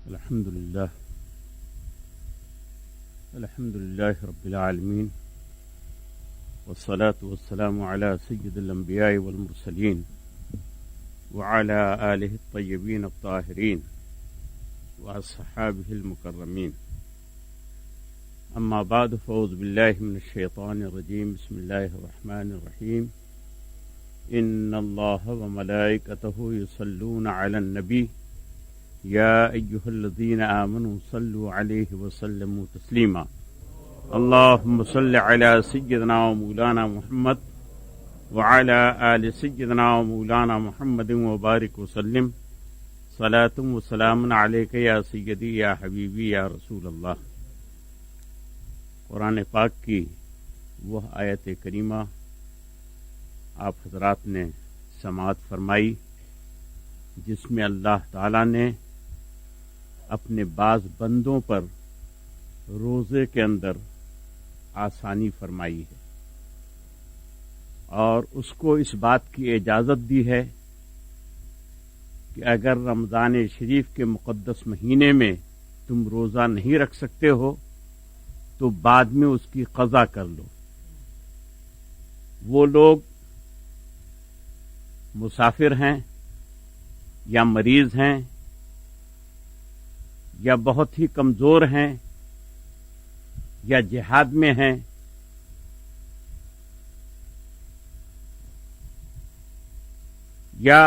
الحمد لله رب العالمين والصلاة والسلام على سيد الأنبياء والمرسلين وعلى آله الطيبين الطاهرين وأصحابه المكرمين. أما بعد، فأعوذ بالله من الشيطان الرجيم. بسم الله الرحمن الرحيم. إن الله وملائكته يصلون على النبي يا أيها الذين آمنوا صلوا عليه وسلموا تسليما. اللهم صل على سيدنا ومولانا محمد وعلى آل سيدنا ومولانا محمد وبارك وسلم صلاة وسلام عليك يا سيدي يا حبيبي يا رسول اللہ. قرآن پاک کی وہ آیت کریمہ آپ حضرات نے سماعت فرمائی جس میں اللہ تعالیٰ نے اپنے بعض بندوں پر روزے کے اندر آسانی فرمائی ہے اور اس کو اس بات کی اجازت دی ہے کہ اگر رمضان شریف کے مقدس مہینے میں تم روزہ نہیں رکھ سکتے ہو تو بعد میں اس کی قضا کر لو. وہ لوگ مسافر ہیں یا مریض ہیں یا بہت ہی کمزور ہیں یا جہاد میں ہیں یا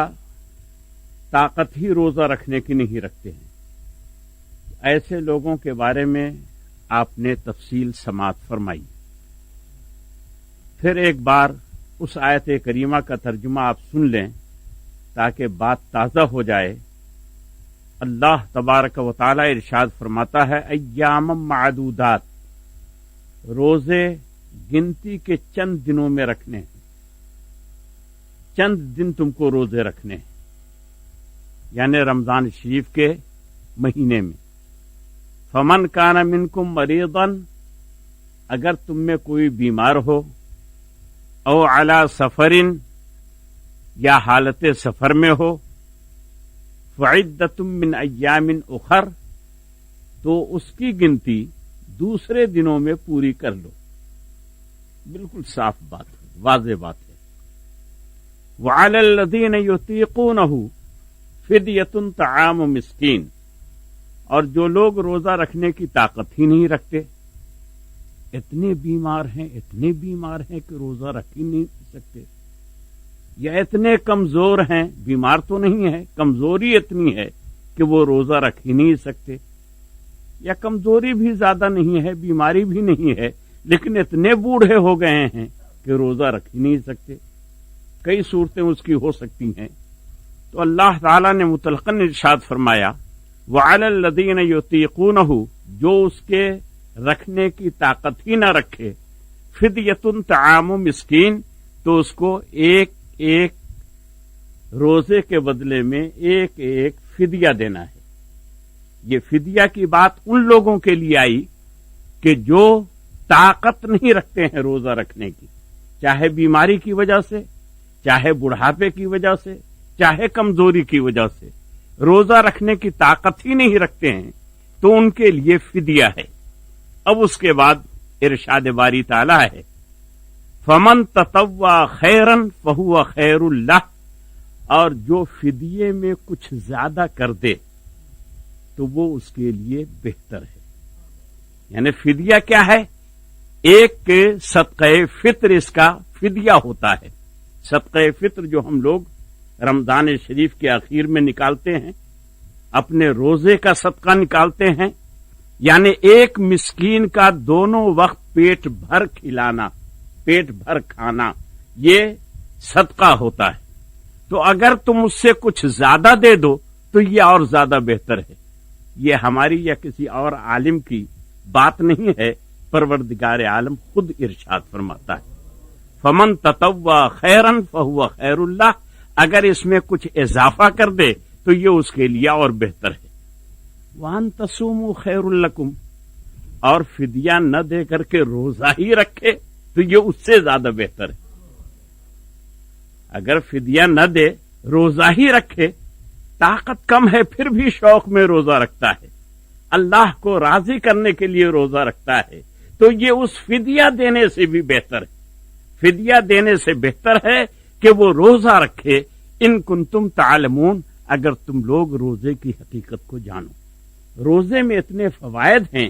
طاقت ہی روزہ رکھنے کی نہیں رکھتے ہیں، ایسے لوگوں کے بارے میں آپ نے تفصیل سماعت فرمائی. پھر ایک بار اس آیت کریمہ کا ترجمہ آپ سن لیں تاکہ بات تازہ ہو جائے. اللہ تبارک و تعالی ارشاد فرماتا ہے ایام معدودات، روزے گنتی کے چند دنوں میں رکھنے ہیں، چند دن تم کو روزے رکھنے ہیں، یعنی رمضان شریف کے مہینے میں. فمن کان منکم مریضا، اگر تم میں کوئی بیمار ہو، او علی سفرن، یا حالت سفر میں ہو، فعدۃ من ایام اخر، تو اس کی گنتی دوسرے دنوں میں پوری کر لو. بالکل صاف بات ہے، واضح بات ہے. وعلی الذین یطیقونہ فدیۃ طعام مسکین، اور جو لوگ روزہ رکھنے کی طاقت ہی نہیں رکھتے، اتنے بیمار ہیں کہ روزہ رکھ ہی نہیں سکتے، یا اتنے کمزور ہیں، بیمار تو نہیں ہے، کمزوری اتنی ہے کہ وہ روزہ رکھ ہی نہیں سکتے، یا کمزوری بھی زیادہ نہیں ہے، بیماری بھی نہیں ہے، لیکن اتنے بوڑھے ہو گئے ہیں کہ روزہ رکھ ہی نہیں سکتے. کئی صورتیں اس کی ہو سکتی ہیں. تو اللہ تعالیٰ نے مطلقاً ارشاد فرمایا وَعَلَى الَّذِينَ يُطِيقُونَهُ، جو اس کے رکھنے کی طاقت ہی نہ رکھے، فِدْيَةٌ طَعَامُ مسکین، تو اس کو ایک ایک روزے کے بدلے میں ایک ایک فدیہ دینا ہے. یہ فدیہ کی بات ان لوگوں کے لیے آئی کہ جو طاقت نہیں رکھتے ہیں روزہ رکھنے کی، چاہے بیماری کی وجہ سے، چاہے بڑھاپے کی وجہ سے، چاہے کمزوری کی وجہ سے روزہ رکھنے کی طاقت ہی نہیں رکھتے ہیں، تو ان کے لیے فدیہ ہے. اب اس کے بعد ارشاد باری تعالی ہے فمن تطوع خیرا فہو خیر اللہ، اور جو فدیے میں کچھ زیادہ کر دے تو وہ اس کے لیے بہتر ہے. یعنی فدیہ کیا ہے؟ ایک صدقہ فطر اس کا فدیہ ہوتا ہے. صدقہ فطر جو ہم لوگ رمضان شریف کے آخر میں نکالتے ہیں، اپنے روزے کا صدقہ نکالتے ہیں، یعنی ایک مسکین کا دونوں وقت پیٹ بھر کھلانا، پیٹ بھر کھانا، یہ صدقہ ہوتا ہے. تو اگر تم اس سے کچھ زیادہ دے دو تو یہ اور زیادہ بہتر ہے. یہ ہماری یا کسی اور عالم کی بات نہیں ہے، پروردگار عالم خود ارشاد فرماتا ہے فمن تطوع خیرا فہو خیر اللہ، اگر اس میں کچھ اضافہ کر دے تو یہ اس کے لیے اور بہتر ہے. وَأَن تَصُومُوا خَيْرٌ لَكُمْ، اور فدیہ نہ دے کر کے روزہ ہی رکھے تو یہ اس سے زیادہ بہتر ہے. اگر فدیہ نہ دے روزہ ہی رکھے، طاقت کم ہے پھر بھی شوق میں روزہ رکھتا ہے، اللہ کو راضی کرنے کے لیے روزہ رکھتا ہے تو یہ اس فدیہ دینے سے بھی بہتر ہے، فدیہ دینے سے بہتر ہے کہ وہ روزہ رکھے۔ ان کنتم تعلمون، اگر تم لوگ روزے کی حقیقت کو جانو۔ روزے میں اتنے فوائد ہیں،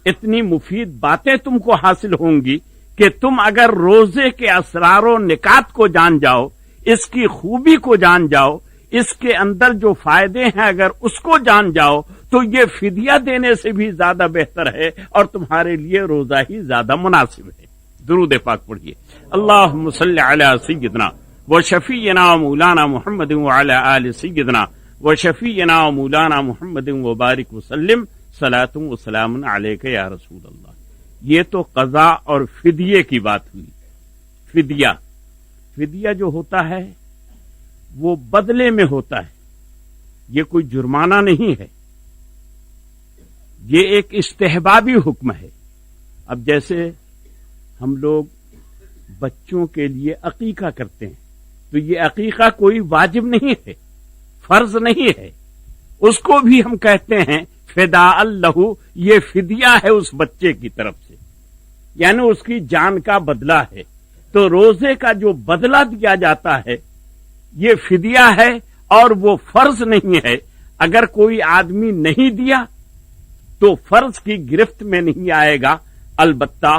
اتنی مفید باتیں تم کو حاصل ہوں گی کہ تم اگر روزے کے اسرار و نکات کو جان جاؤ، اس کی خوبی کو جان جاؤ، اس کے اندر جو فائدے ہیں اگر اس کو جان جاؤ تو یہ فدیہ دینے سے بھی زیادہ بہتر ہے اور تمہارے لیے روزہ ہی زیادہ مناسب ہے۔ درود پاک پڑھیے۔ اللہم صلی علی سیدنا و شفیعنا و مولانا محمد وعلی آل سیدنا و شفیعنا و مولانا محمد وبارک وسلم صلاۃ و سلام علیک یا رسول اللہ۔ یہ تو قضا اور فدیے کی بات ہوئی۔ فدیہ جو ہوتا ہے وہ بدلے میں ہوتا ہے، یہ کوئی جرمانہ نہیں ہے، یہ ایک استحبابی حکم ہے۔ اب جیسے ہم لوگ بچوں کے لیے عقیقہ کرتے ہیں تو یہ عقیقہ کوئی واجب نہیں ہے، فرض نہیں ہے، اس کو بھی ہم کہتے ہیں فداء لہ، یہ فدیہ ہے اس بچے کی طرف سے، یعنی اس کی جان کا بدلہ ہے۔ تو روزے کا جو بدلہ دیا جاتا ہے یہ فدیہ ہے اور وہ فرض نہیں ہے۔ اگر کوئی آدمی نہیں دیا تو فرض کی گرفت میں نہیں آئے گا، البتہ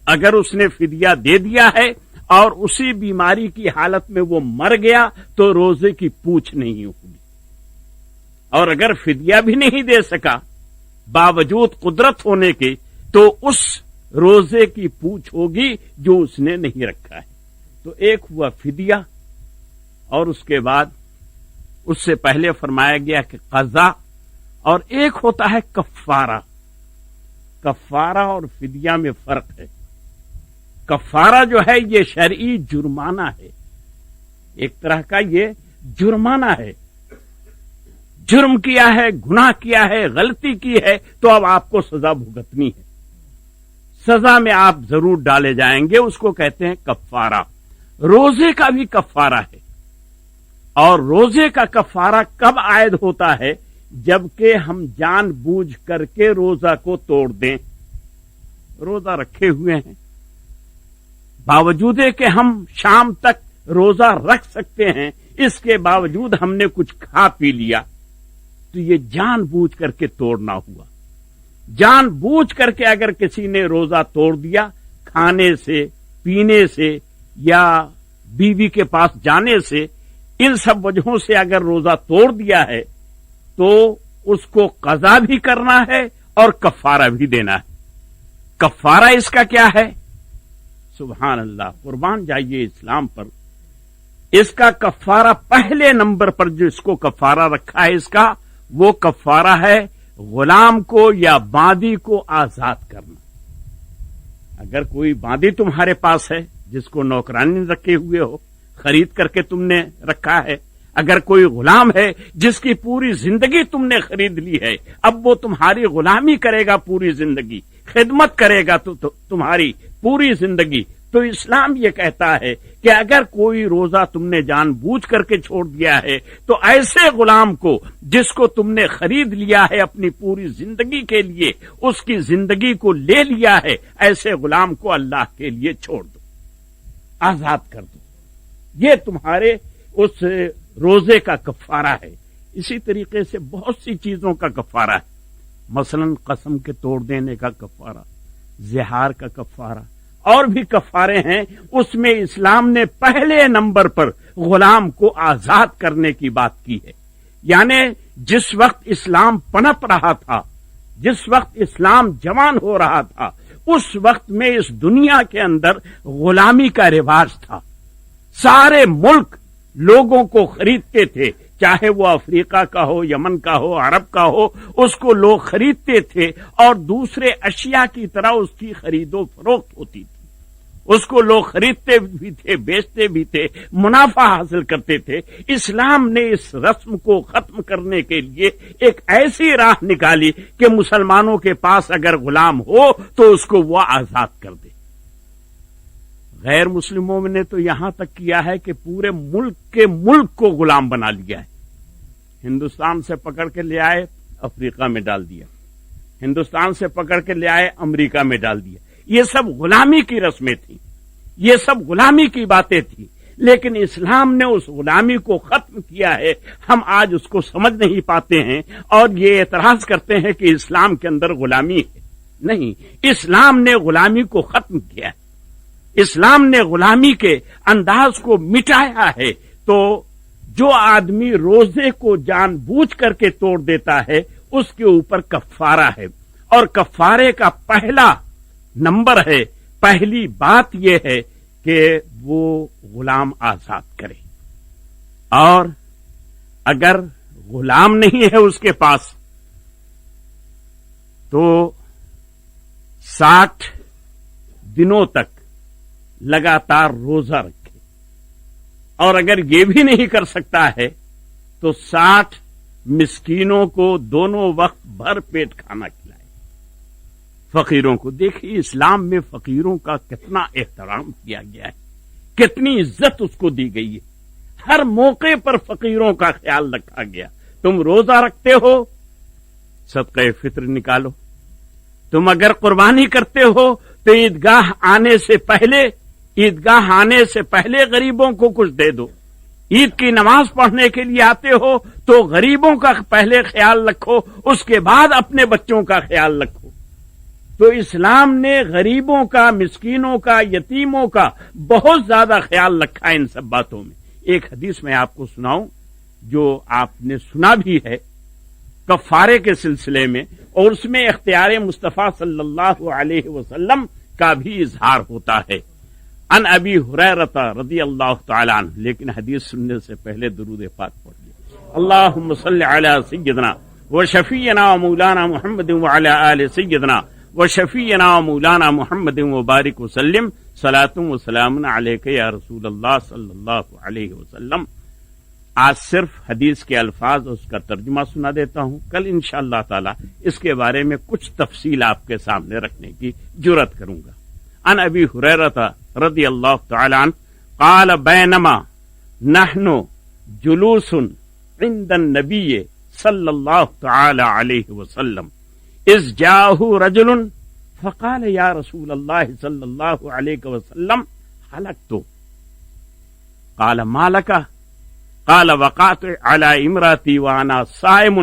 اگر اس نے فدیہ دے دیا ہے اور اسی بیماری کی حالت میں وہ مر گیا تو روزے کی پوچھ نہیں ہوگی، اور اگر فدیہ بھی نہیں دے سکا باوجود قدرت ہونے کے تو اس روزے کی پوچھ ہوگی جو اس نے نہیں رکھا ہے۔ تو ایک ہوا فدیہ، اور اس کے بعد اس سے پہلے فرمایا گیا کہ قضا، اور ایک ہوتا ہے کفارہ۔ کفارہ اور فدیہ میں فرق ہے۔ کفارہ جو ہے یہ شرعی جرمانہ ہے، ایک طرح کا یہ جرمانہ ہے، جرم کیا ہے، گناہ کیا ہے، غلطی کی ہے تو اب آپ کو سزا بھگتنی ہے، سزا میں آپ ضرور ڈالے جائیں گے، اس کو کہتے ہیں کفارہ۔ روزے کا بھی کفارہ ہے، اور روزے کا کفارہ کب عائد ہوتا ہے؟ جبکہ ہم جان بوجھ کر کے روزہ کو توڑ دیں۔ روزہ رکھے ہوئے ہیں، باوجود کہ ہم شام تک روزہ رکھ سکتے ہیں، اس کے باوجود ہم نے کچھ کھا پی لیا تو یہ جان بوجھ کر کے توڑنا ہوا۔ جان بوجھ کر کے اگر کسی نے روزہ توڑ دیا، کھانے سے، پینے سے یا بیوی کے پاس جانے سے، ان سب وجہوں سے اگر روزہ توڑ دیا ہے تو اس کو قضا بھی کرنا ہے اور کفارہ بھی دینا ہے۔ کفارہ اس کا کیا ہے؟ سبحان اللہ، قربان جائیے اسلام پر۔ اس کا کفارہ پہلے نمبر پر جو اس کو کفارہ رکھا ہے، اس کا وہ کفارہ ہے غلام کو یا باندی کو آزاد کرنا۔ اگر کوئی باندی تمہارے پاس ہے جس کو نوکرانی رکھے ہوئے ہو، خرید کر کے تم نے رکھا ہے، اگر کوئی غلام ہے جس کی پوری زندگی تم نے خرید لی ہے، اب وہ تمہاری غلامی کرے گا پوری زندگی، خدمت کرے گا تو تمہاری پوری زندگی، تو اسلام یہ کہتا ہے کہ اگر کوئی روزہ تم نے جان بوجھ کر کے چھوڑ دیا ہے تو ایسے غلام کو جس کو تم نے خرید لیا ہے اپنی پوری زندگی کے لیے، اس کی زندگی کو لے لیا ہے، ایسے غلام کو اللہ کے لیے چھوڑ دو، آزاد کر دو۔ یہ تمہارے اس روزے کا کفارہ ہے۔ اسی طریقے سے بہت سی چیزوں کا کفارہ ہے، مثلا قسم کے توڑ دینے کا کفارہ، زہار کا کفارہ، اور بھی کفارے ہیں۔ اس میں اسلام نے پہلے نمبر پر غلام کو آزاد کرنے کی بات کی ہے، یعنی جس وقت اسلام پنپ رہا تھا، جس وقت اسلام جوان ہو رہا تھا، اس وقت میں اس دنیا کے اندر غلامی کا رواج تھا۔ سارے ملک لوگوں کو خریدتے تھے، چاہے وہ افریقہ کا ہو، یمن کا ہو، عرب کا ہو، اس کو لوگ خریدتے تھے اور دوسرے اشیاء کی طرح اس کی خرید و فروخت ہوتی تھی۔ اس کو لوگ خریدتے بھی تھے، بیچتے بھی تھے، منافع حاصل کرتے تھے۔ اسلام نے اس رسم کو ختم کرنے کے لیے ایک ایسی راہ نکالی کہ مسلمانوں کے پاس اگر غلام ہو تو اس کو وہ آزاد کر دے۔ غیر مسلموں نے تو یہاں تک کیا ہے کہ پورے ملک کے ملک کو غلام بنا لیا ہے۔ ہندوستان سے پکڑ کے لے آئے، افریقہ میں ڈال دیا، ہندوستان سے پکڑ کے لے آئے، امریکہ میں ڈال دیا. یہ سب غلامی کی رسمیں تھیں، یہ سب غلامی کی باتیں تھیں، لیکن اسلام نے اس غلامی کو ختم کیا ہے. ہم آج اس کو سمجھ نہیں پاتے ہیں اور یہ اعتراض کرتے ہیں کہ اسلام کے اندر غلامی ہے. نہیں، اسلام نے غلامی کو ختم کیا ہے، اسلام نے غلامی کے انداز کو مٹایا ہے. تو جو آدمی روزے کو جان بوجھ کر کے توڑ دیتا ہے اس کے اوپر کفارہ ہے، اور کفارے کا پہلا نمبر ہے، پہلی بات یہ ہے کہ وہ غلام آزاد کرے. اور اگر غلام نہیں ہے اس کے پاس تو 60 دنوں تک لگاتار روزہ رکھے، اور اگر یہ بھی نہیں کر سکتا ہے تو 60 مسکینوں کو دونوں وقت بھر پیٹ کھانا کھلائے. فقیروں کو دیکھیے، اسلام میں فقیروں کا کتنا احترام کیا گیا ہے، کتنی عزت اس کو دی گئی ہے. ہر موقع پر فقیروں کا خیال رکھا گیا. تم روزہ رکھتے ہو، صدقہ فطر نکالو. تم اگر قربانی کرتے ہو تو عیدگاہ آنے سے پہلے غریبوں کو کچھ دے دو. عید کی نماز پڑھنے کے لیے آتے ہو تو غریبوں کا پہلے خیال رکھو، اس کے بعد اپنے بچوں کا خیال رکھو. تو اسلام نے غریبوں کا، مسکینوں کا، یتیموں کا بہت زیادہ خیال رکھا ان سب باتوں میں. ایک حدیث میں آپ کو سناؤں جو آپ نے سنا بھی ہے کفارے کے سلسلے میں، اور اس میں اختیار مصطفیٰ صلی اللہ علیہ وسلم کا بھی اظہار ہوتا ہے. ان ابی ہریرہ رضی اللہ تعالی عنہ، لیکن حدیث سننے سے پہلے درود پاک پڑھیے. اللہم صل علی سیدنا و شفیعنا و مولانا محمد وعلی آل سیدنا و شفیعنا و مولانا محمد وبارک وسلم صلاۃ و سلام علیک یا رسول اللہ صلی اللہ علیہ وسلم. آج صرف حدیث کے الفاظ اس کا ترجمہ سنا دیتا ہوں. کل انشاءاللہ تعالی اس کے بارے میں کچھ تفصیل آپ کے سامنے رکھنے کی جرأت کروں گا. عن ابی ہریرہ رضی اللہ تعالی عنہ قال بینما نحن جلوس عند النبی صلی اللہ تعالی علیہ وسلم اذ جاءه رجل فقال یا رسول اللہ صلی اللہ علیہ وسلم حلقت. قال ما لك؟ قال وقعت على امرأتي وانا صائم.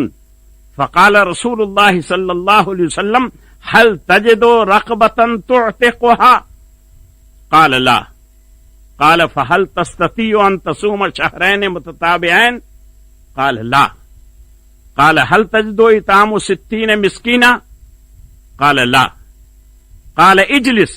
فقال رسول الله صلى الله عليه وسلم هل تجد رقبة تعتقها؟ قال لا. قال فهل تستطيع ان تصوم شهرين متتابعين؟ قال لا. قال هل تجد اطعام 60 مسكينا؟ قال لا. قال اجلس.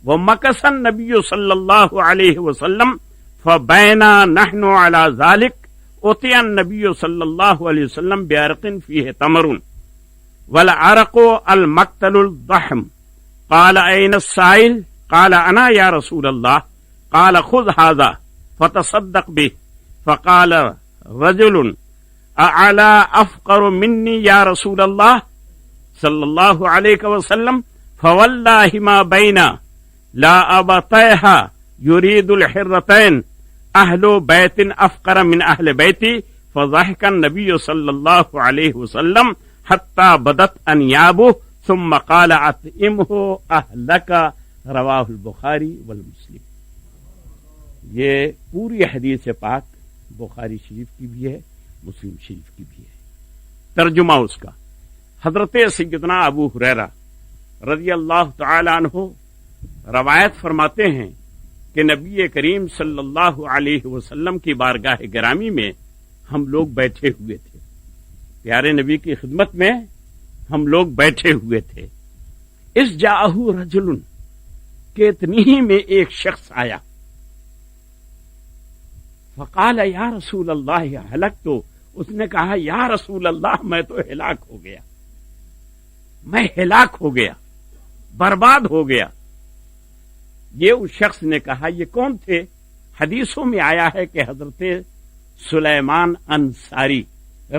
ومكث النبي صلى الله عليه وسلم فبينا نحن على ذلك أتي النبي صلى الله عليه وسلم بعرق فيه تمر والعرق المقتل الضخم. قال أين السائل؟ قال أنا يا رسول الله. قال خذ هذا فتصدق به. فقال رجل أعلى أفقر مني يا رسول الله صلى الله عليه وسلم؟ فوالله ما بين لا أبطيها يريد الحرتين اہل بیت افقر من اہل بیتی. فضحك النبي صلی اللہ علیہ وسلم حتى بدت انیابه ثم قال اطعمه اہلك. رواہ البخاری والمسلم. یہ پوری حدیث پاک بخاری شریف کی بھی ہے، مسلم شریف کی بھی ہے. ترجمہ اس کا، حضرت سیدنا ابو ہریرہ رضی اللہ تعالی عنہ روایت فرماتے ہیں کہ نبی کریم صلی اللہ علیہ وسلم کی بارگاہ گرامی میں ہم لوگ بیٹھے ہوئے تھے. پیارے نبی کی خدمت میں ہم لوگ بیٹھے ہوئے تھے. اس جاءہ رجل کہ اتنی ہی میں ایک شخص آیا. فقال یا رسول اللہ ہلکت. اس نے کہا یا رسول اللہ میں تو ہلاک ہو گیا، میں ہلاک ہو گیا، برباد ہو گیا. یہ اس شخص نے کہا. یہ کون تھے؟ حدیثوں میں آیا ہے کہ حضرت سلیمان انصاری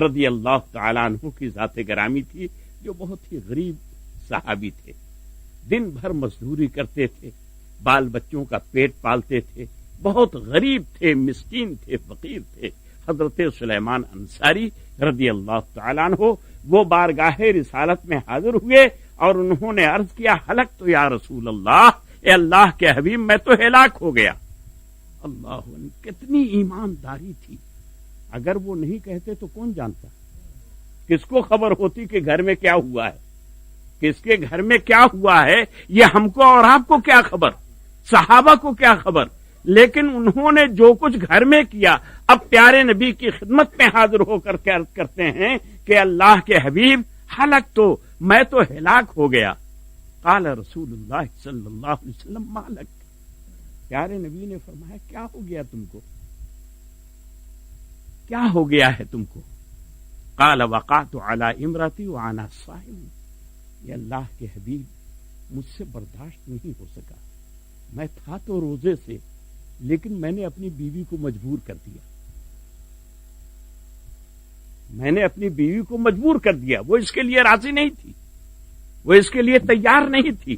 رضی اللہ تعالیٰ عنہ کی ذات گرامی تھی، جو بہت ہی غریب صحابی تھے. دن بھر مزدوری کرتے تھے، بال بچوں کا پیٹ پالتے تھے، بہت غریب تھے، مسکین تھے، فقیر تھے. حضرت سلیمان انصاری رضی اللہ تعالیٰ عنہ وہ بارگاہ رسالت میں حاضر ہوئے اور انہوں نے عرض کیا ہلک تو یا رسول اللہ، اے اللہ کے حبیب میں تو ہلاک ہو گیا۔ اللہ کتنی ایمانداری تھی، اگر وہ نہیں کہتے تو کون جانتا، کس کو خبر ہوتی کہ گھر میں کیا ہوا ہے، کس کے گھر میں کیا ہوا ہے، یہ ہم کو اور آپ کو کیا خبر، صحابہ کو کیا خبر۔ لیکن انہوں نے جو کچھ گھر میں کیا، اب پیارے نبی کی خدمت میں حاضر ہو کر کے عرض کرتے ہیں کہ اللہ کے حبیب ہلک تو میں تو ہلاک ہو گیا۔ قال رسول اللہ صلی اللہ علیہ وسلم مالک، پیارے نبی نے فرمایا کیا ہو گیا تم کو، کیا ہو گیا ہے تم کو؟ قال وقعت علی امرتی وانا صائم، یہ اللہ کے حبیب مجھ سے برداشت نہیں ہو سکا، میں تھا تو روزے سے لیکن میں نے اپنی بیوی کو مجبور کر دیا، میں نے اپنی بیوی کو مجبور کر دیا، وہ اس کے لیے راضی نہیں تھی، وہ اس کے لیے تیار نہیں تھی،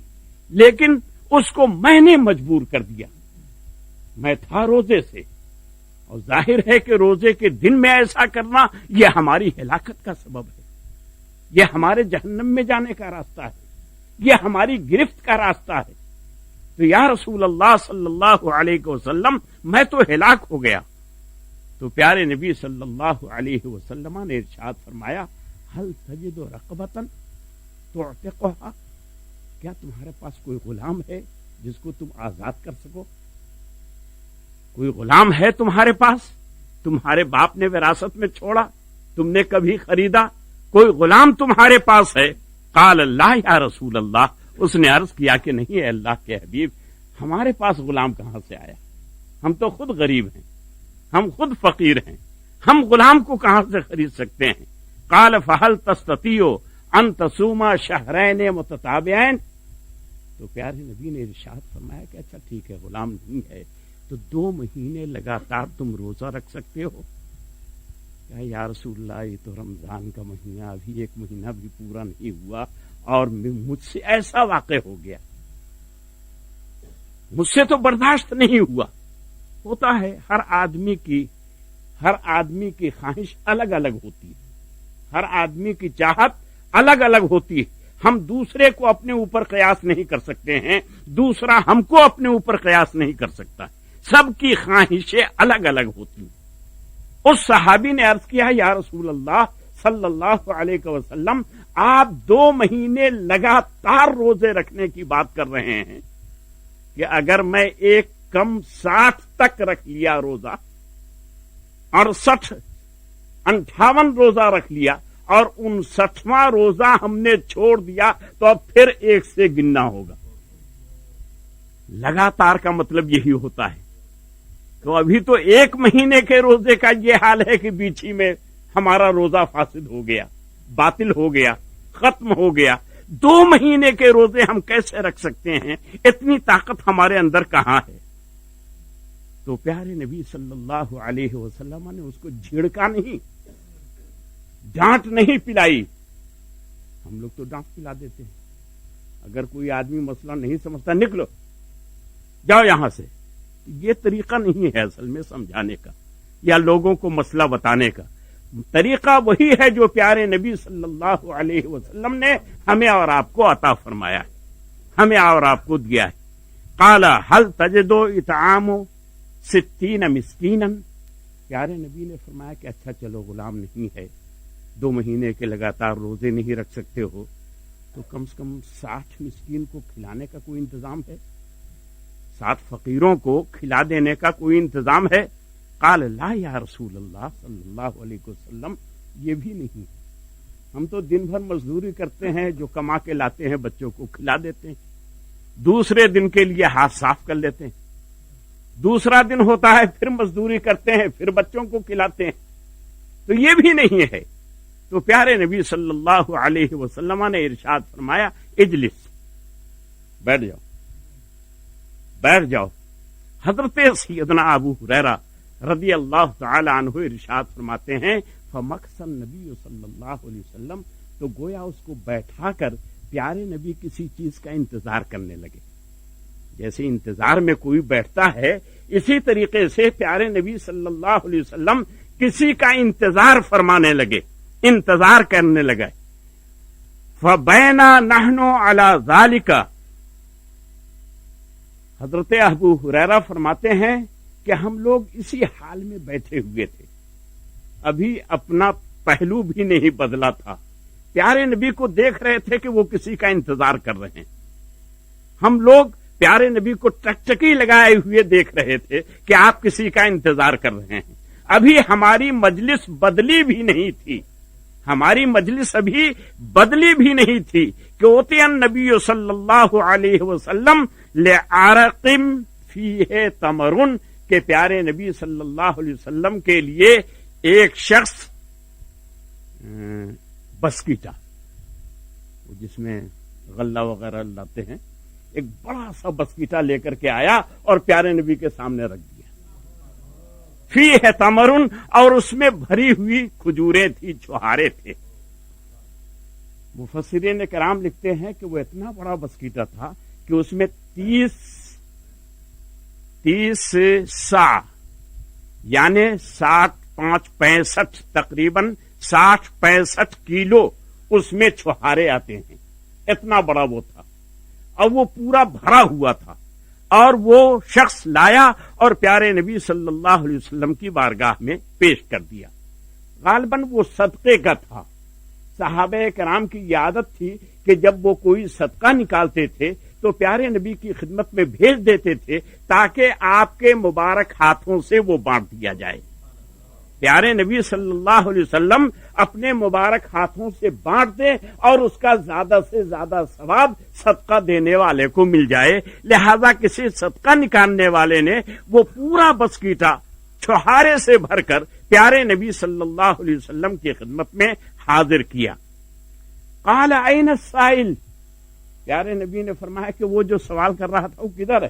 لیکن اس کو میں نے مجبور کر دیا، میں تھا روزے سے، اور ظاہر ہے کہ روزے کے دن میں ایسا کرنا یہ ہماری ہلاکت کا سبب ہے، یہ ہمارے جہنم میں جانے کا راستہ ہے، یہ ہماری گرفت کا راستہ ہے۔ تو یا رسول اللہ صلی اللہ علیہ وسلم میں تو ہلاک ہو گیا۔ تو پیارے نبی صلی اللہ علیہ وسلم نے ارشاد فرمایا ہل تجد رقبۃ تعتقها، کیا تمہارے پاس کوئی غلام ہے جس کو تم آزاد کر سکو؟ کوئی غلام ہے تمہارے پاس، تمہارے باپ نے وراثت میں چھوڑا، تم نے کبھی خریدا، کوئی غلام تمہارے پاس ہے؟ قال اللہ یا رسول اللہ، اس نے عرض کیا کہ نہیں اے اللہ کے حبیب، ہمارے پاس غلام کہاں سے آیا، ہم تو خود غریب ہیں، ہم خود فقیر ہیں، ہم غلام کو کہاں سے خرید سکتے ہیں؟ قال فهل تستطيع ان تصوم شهرين متتابعين، تو پیارے نبی نے ارشاد فرمایا کہ اچھا ٹھیک ہے غلام نہیں ہے تو 2 مہینے لگاتار تم روزہ رکھ سکتے ہو؟ کہ یا رسول اللہ یہ تو رمضان کا مہینہ، ابھی 1 مہینہ بھی پورا نہیں ہوا اور مجھ سے ایسا واقع ہو گیا، مجھ سے تو برداشت نہیں ہوا۔ ہوتا ہے ہر آدمی کی خواہش الگ الگ ہوتی ہے، ہر آدمی کی چاہت الگ الگ ہوتی ہے، ہم دوسرے کو اپنے اوپر قیاس نہیں کر سکتے ہیں، دوسرا ہم کو اپنے اوپر قیاس نہیں کر سکتا، سب کی خواہشیں الگ الگ ہوتی ہیں۔ اس صحابی نے عرض کیا یا رسول اللہ صلی اللہ علیہ وسلم، آپ 2 مہینے لگاتار روزے رکھنے کی بات کر رہے ہیں کہ اگر میں ایک کم 60 تک رکھ لیا روزہ اور 58 روزہ رکھ لیا اور 59واں روزہ ہم نے چھوڑ دیا تو اب پھر 1 سے گننا ہوگا۔ لگاتار کا مطلب یہی ہوتا ہے۔ تو ابھی تو 1 مہینے کے روزے کا یہ حال ہے کہ بیچی میں ہمارا روزہ فاسد ہو گیا، باطل ہو گیا، ختم ہو گیا۔ 2 مہینے کے روزے ہم کیسے رکھ سکتے ہیں؟ اتنی طاقت ہمارے اندر کہاں ہے؟ تو پیارے نبی صلی اللہ علیہ وسلم نے اس کو جھڑکا نہیں، ڈانٹ نہیں پلائی۔ ہم لوگ تو ڈانٹ پلا دیتے ہیں، اگر کوئی آدمی مسئلہ نہیں سمجھتا نکلو جاؤ یہاں سے، یہ طریقہ نہیں ہے اصل میں سمجھانے کا یا لوگوں کو مسئلہ بتانے کا۔ طریقہ وہی ہے جو پیارے نبی صلی اللہ علیہ وسلم نے ہمیں اور آپ کو عطا فرمایا ہے، ہمیں اور آپ کو دیا ہے۔ قال هل تجد اطعام 60 مسکینا، پیارے نبی نے فرمایا کہ اچھا چلو غلام نہیں ہے، 2 مہینے کے لگاتار روزے نہیں رکھ سکتے ہو تو کم سے کم 60 مسکین کو کھلانے کا کوئی انتظام ہے، 60 فقیروں کو کھلا دینے کا کوئی انتظام ہے؟ قال لا یا رسول اللہ صلی اللہ علیہ وسلم، یہ بھی نہیں، ہم تو دن بھر مزدوری کرتے ہیں، جو کما کے لاتے ہیں بچوں کو کھلا دیتے ہیں، دوسرے دن کے لیے ہاتھ صاف کر لیتے ہیں، دوسرا دن ہوتا ہے پھر مزدوری کرتے ہیں، پھر بچوں کو کھلاتے ہیں، تو یہ بھی نہیں ہے۔ تو پیارے نبی صلی اللہ علیہ وسلم نے ارشاد فرمایا اجلس، بیٹھ جاؤ بیٹھ جاؤ۔ حضرت سیدنا ابو ہریرہ رضی اللہ تعالی عنہ ارشاد فرماتے ہیں فمکث النبی صلی اللہ علیہ وسلم، تو گویا اس کو بیٹھا کر پیارے نبی کسی چیز کا انتظار کرنے لگے، جیسے انتظار میں کوئی بیٹھتا ہے اسی طریقے سے پیارے نبی صلی اللہ علیہ وسلم کسی کا انتظار فرمانے لگے، انتظار کرنے لگے۔ فبینا نحن علی ذالک، حضرت ابو ہریرہ فرماتے ہیں کہ ہم لوگ اسی حال میں بیٹھے ہوئے تھے، ابھی اپنا پہلو بھی نہیں بدلا تھا، پیارے نبی کو دیکھ رہے تھے کہ وہ کسی کا انتظار کر رہے ہیں، ہم لوگ پیارے نبی کو ٹکٹکی لگائے ہوئے دیکھ رہے تھے کہ آپ کسی کا انتظار کر رہے ہیں، ابھی ہماری مجلس بدلی بھی نہیں تھی، ہماری مجلس ابھی بدلی بھی نہیں تھی کہ اوتی النبی صلی اللہ علیہ وسلم لعرقم فیہ تمرن، کہ پیارے نبی صلی اللہ علیہ وسلم کے لیے ایک شخص بسکیٹا، جس میں غلہ وغیرہ لاتے ہیں، ایک بڑا سا بسکیٹا لے کر کے آیا اور پیارے نبی کے سامنے رکھ دیا، فیہ تمرن، اور اس میں بھری ہوئی کھجوریں تھی، چھہارے تھے۔ مفسرین کرام لکھتے ہیں کہ وہ اتنا بڑا بسکیٹا تھا کہ اس میں 30 سا یعنی 65 تقریباً 60-65 کلو اس میں چھہارے آتے ہیں، اتنا بڑا وہ تھا، اور وہ پورا بھرا ہوا تھا، اور وہ شخص لایا اور پیارے نبی صلی اللہ علیہ وسلم کی بارگاہ میں پیش کر دیا۔ غالباً وہ صدقے کا تھا، صحابہ کرام کی یہ عادت تھی کہ جب وہ کوئی صدقہ نکالتے تھے تو پیارے نبی کی خدمت میں بھیج دیتے تھے تاکہ آپ کے مبارک ہاتھوں سے وہ بانٹ دیا جائے۔ پیارے نبی صلی اللہ علیہ وسلم اپنے مبارک ہاتھوں سے بانٹ دیں اور اس کا زیادہ سے زیادہ ثواب صدقہ دینے والے کو مل جائے، لہذا کسی صدقہ نکالنے والے نے وہ پورا بسکیٹا چھہارے سے بھر کر پیارے نبی صلی اللہ علیہ وسلم کی خدمت میں حاضر کیا۔ قال این السائل، پیارے نبی نے فرمایا کہ وہ جو سوال کر رہا تھا وہ کدھر ہے،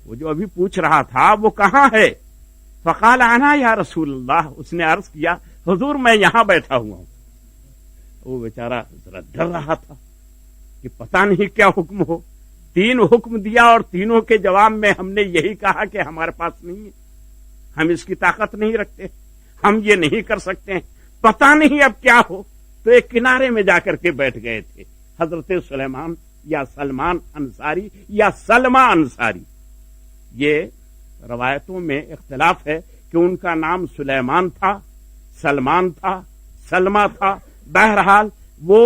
وہ جو ابھی پوچھ رہا تھا وہ کہاں ہے؟ فقال انا یا رسول اللہ، اس نے عرض کیا حضور میں یہاں بیٹھا ہوا ہوں۔ وہ بیچارہ ذرا ڈر رہا تھا کہ پتہ نہیں کیا حکم ہو، 3 حکم دیا اور تینوں کے جواب میں ہم نے یہی کہا کہ ہمارے پاس نہیں ہے، ہم اس کی طاقت نہیں رکھتے، ہم یہ نہیں کر سکتے ہیں، پتہ نہیں اب کیا ہو۔ تو ایک کنارے میں جا کر کے بیٹھ گئے تھے حضرت سلیمان یا سلمان انصاری یا سلمہ انصاری، یہ روایتوں میں اختلاف ہے کہ ان کا نام سلیمان تھا، سلمان تھا، سلمہ تھا، بہرحال وہ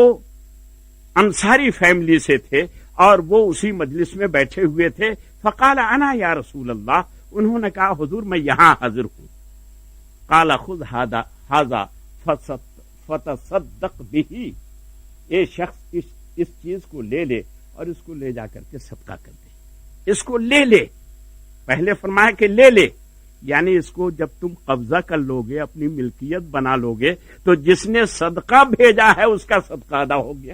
انصاری فیملی سے تھے اور وہ اسی مجلس میں بیٹھے ہوئے تھے۔ فقال انا یا رسول اللہ، انہوں نے کہا حضور میں یہاں حاضر ہوں۔ قال خذ ھذا فتصدق به، یہ شخص اس چیز کو لے لے اور اس کو لے جا کر کے صدقہ کر دے، اس کو لے لے، پہلے فرمایا کہ لے لے، یعنی اس کو جب تم قبضہ کر لو گے، اپنی ملکیت بنا لو گے تو جس نے صدقہ بھیجا ہے اس کا صدقہ ادا ہو گیا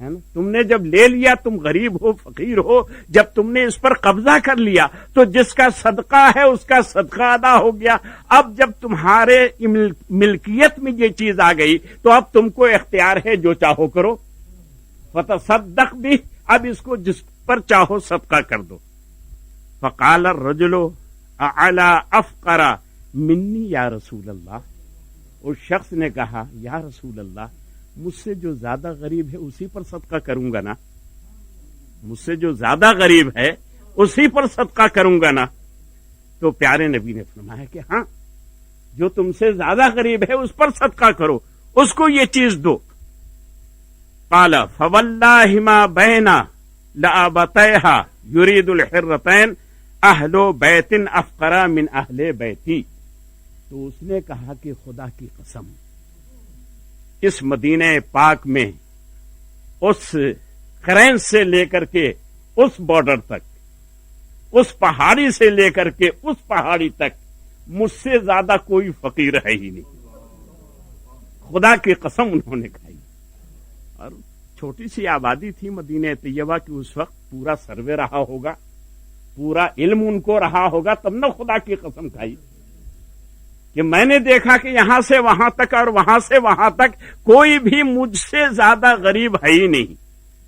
ہے نا۔ تم نے جب لے لیا، تم غریب ہو، فقیر ہو، جب تم نے اس پر قبضہ کر لیا تو جس کا صدقہ ہے اس کا صدقہ ادا ہو گیا۔ اب جب تمہارے ملکیت میں یہ چیز آ گئی تو اب تم کو اختیار ہے، جو چاہو کرو، فتصدق بھی، اب اس کو جس پر چاہو صدقہ کر دو۔ فقال الرجل اعلی افقر منی یا رسول اللہ، اس شخص نے کہا یا رسول اللہ مجھ سے جو زیادہ غریب ہے اسی پر صدقہ کروں گا نا، مجھ سے جو زیادہ غریب ہے اسی پر صدقہ کروں گا نا۔ تو پیارے نبی نے فرمایا کہ ہاں، جو تم سے زیادہ غریب ہے اس پر صدقہ کرو، اس کو یہ چیز دو۔ قال فواللہ ما بین لابتیہا یرید الحرتین اہل بیت افقر من اہل بیتی، تو اس نے کہا کہ خدا کی قسم اس مدینہ پاک میں اس قرین سے لے کر کے اس بارڈر تک، اس پہاڑی سے لے کر کے اس پہاڑی تک مجھ سے زیادہ کوئی فقیر ہے ہی نہیں، خدا کی قسم انہوں نے کھائی۔ اور چھوٹی سی آبادی تھی مدینہ طیبہ کی، اس وقت پورا سروے رہا ہوگا، پورا علم ان کو رہا ہوگا، تب نہ خدا کی قسم کھائی کہ میں نے دیکھا کہ یہاں سے وہاں تک اور وہاں سے وہاں تک کوئی بھی مجھ سے زیادہ غریب ہے ہی نہیں،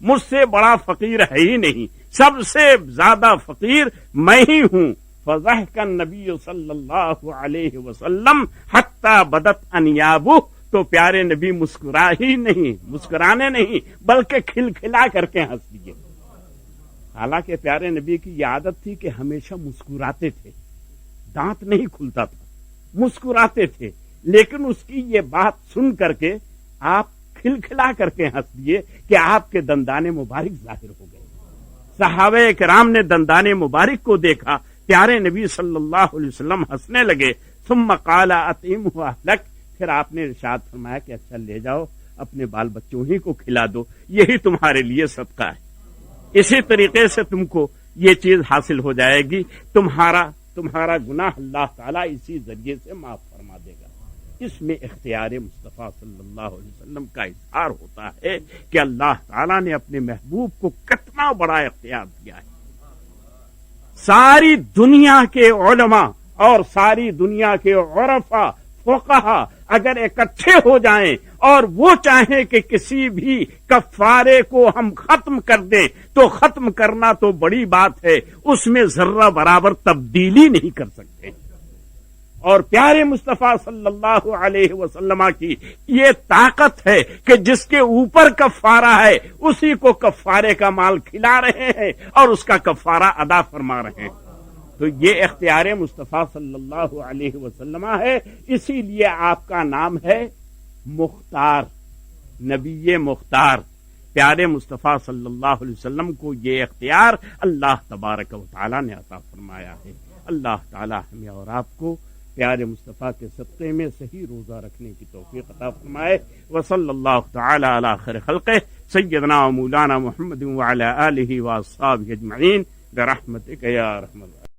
مجھ سے بڑا فقیر ہے ہی نہیں، سب سے زیادہ فقیر میں ہی ہوں۔ فضحك النبی صلی اللہ علیہ وسلم حتی بدت انیابہ، تو پیارے نبی مسکرانے نہیں بلکہ کھلکھلا کر کے ہنس دیے۔ حالانکہ پیارے نبی کی یہ عادت تھی کہ ہمیشہ مسکراتے تھے، دانت نہیں کھلتا تھا، مسکراتے تھے، لیکن اس کی یہ بات سن کر کے آپ کھلکھلا کر کے ہنس دیے کہ آپ کے دندان مبارک ظاہر ہو گئے۔ صحابہ کرام نے دندان مبارک کو دیکھا، پیارے نبی صلی اللہ علیہ وسلم ہنسنے لگے۔ ثم قال اطعمه اهلك، پھر آپ نے ارشاد فرمایا کہ اچھا لے جاؤ اپنے بال بچوں ہی کو کھلا دو، یہی تمہارے لیے صدقہ ہے۔ اسی طریقے سے تم کو یہ چیز حاصل ہو جائے گی، تمہارا گناہ اللہ تعالیٰ اسی ذریعے سے معاف فرما دے گا۔ اس میں اختیار مصطفیٰ صلی اللہ علیہ وسلم کا اظہار ہوتا ہے کہ اللہ تعالیٰ نے اپنے محبوب کو کتنا بڑا اختیار دیا ہے۔ ساری دنیا کے علماء اور ساری دنیا کے عرفاء فقہا اگر اکٹھے ہو جائیں اور وہ چاہیں کہ کسی بھی کفارے کو ہم ختم کر دیں تو ختم کرنا تو بڑی بات ہے، اس میں ذرہ برابر تبدیلی نہیں کر سکتے۔ اور پیارے مصطفیٰ صلی اللہ علیہ وسلم کی یہ طاقت ہے کہ جس کے اوپر کفارہ ہے اسی کو کفارے کا مال کھلا رہے ہیں اور اس کا کفارہ ادا فرما رہے ہیں۔ تو یہ اختیار مصطفیٰ صلی اللہ علیہ وسلم ہے، اسی لیے آپ کا نام ہے مختار، نبی مختار۔ پیارے مصطفیٰ صلی اللہ علیہ وسلم کو یہ اختیار اللہ تبارک و تعالی نے عطا فرمایا ہے۔ اللہ تعالی ہمیں اور آپ کو پیارے مصطفیٰ کے صدقے میں صحیح روزہ رکھنے کی توفیق عطا فرمائے۔ وصلی اللہ تعالی علی خیر خلقہ سیدنا و مولانا محمد وعلی آلہ واصحابہ اجمعین برحمتک یا ارحم الراحمین۔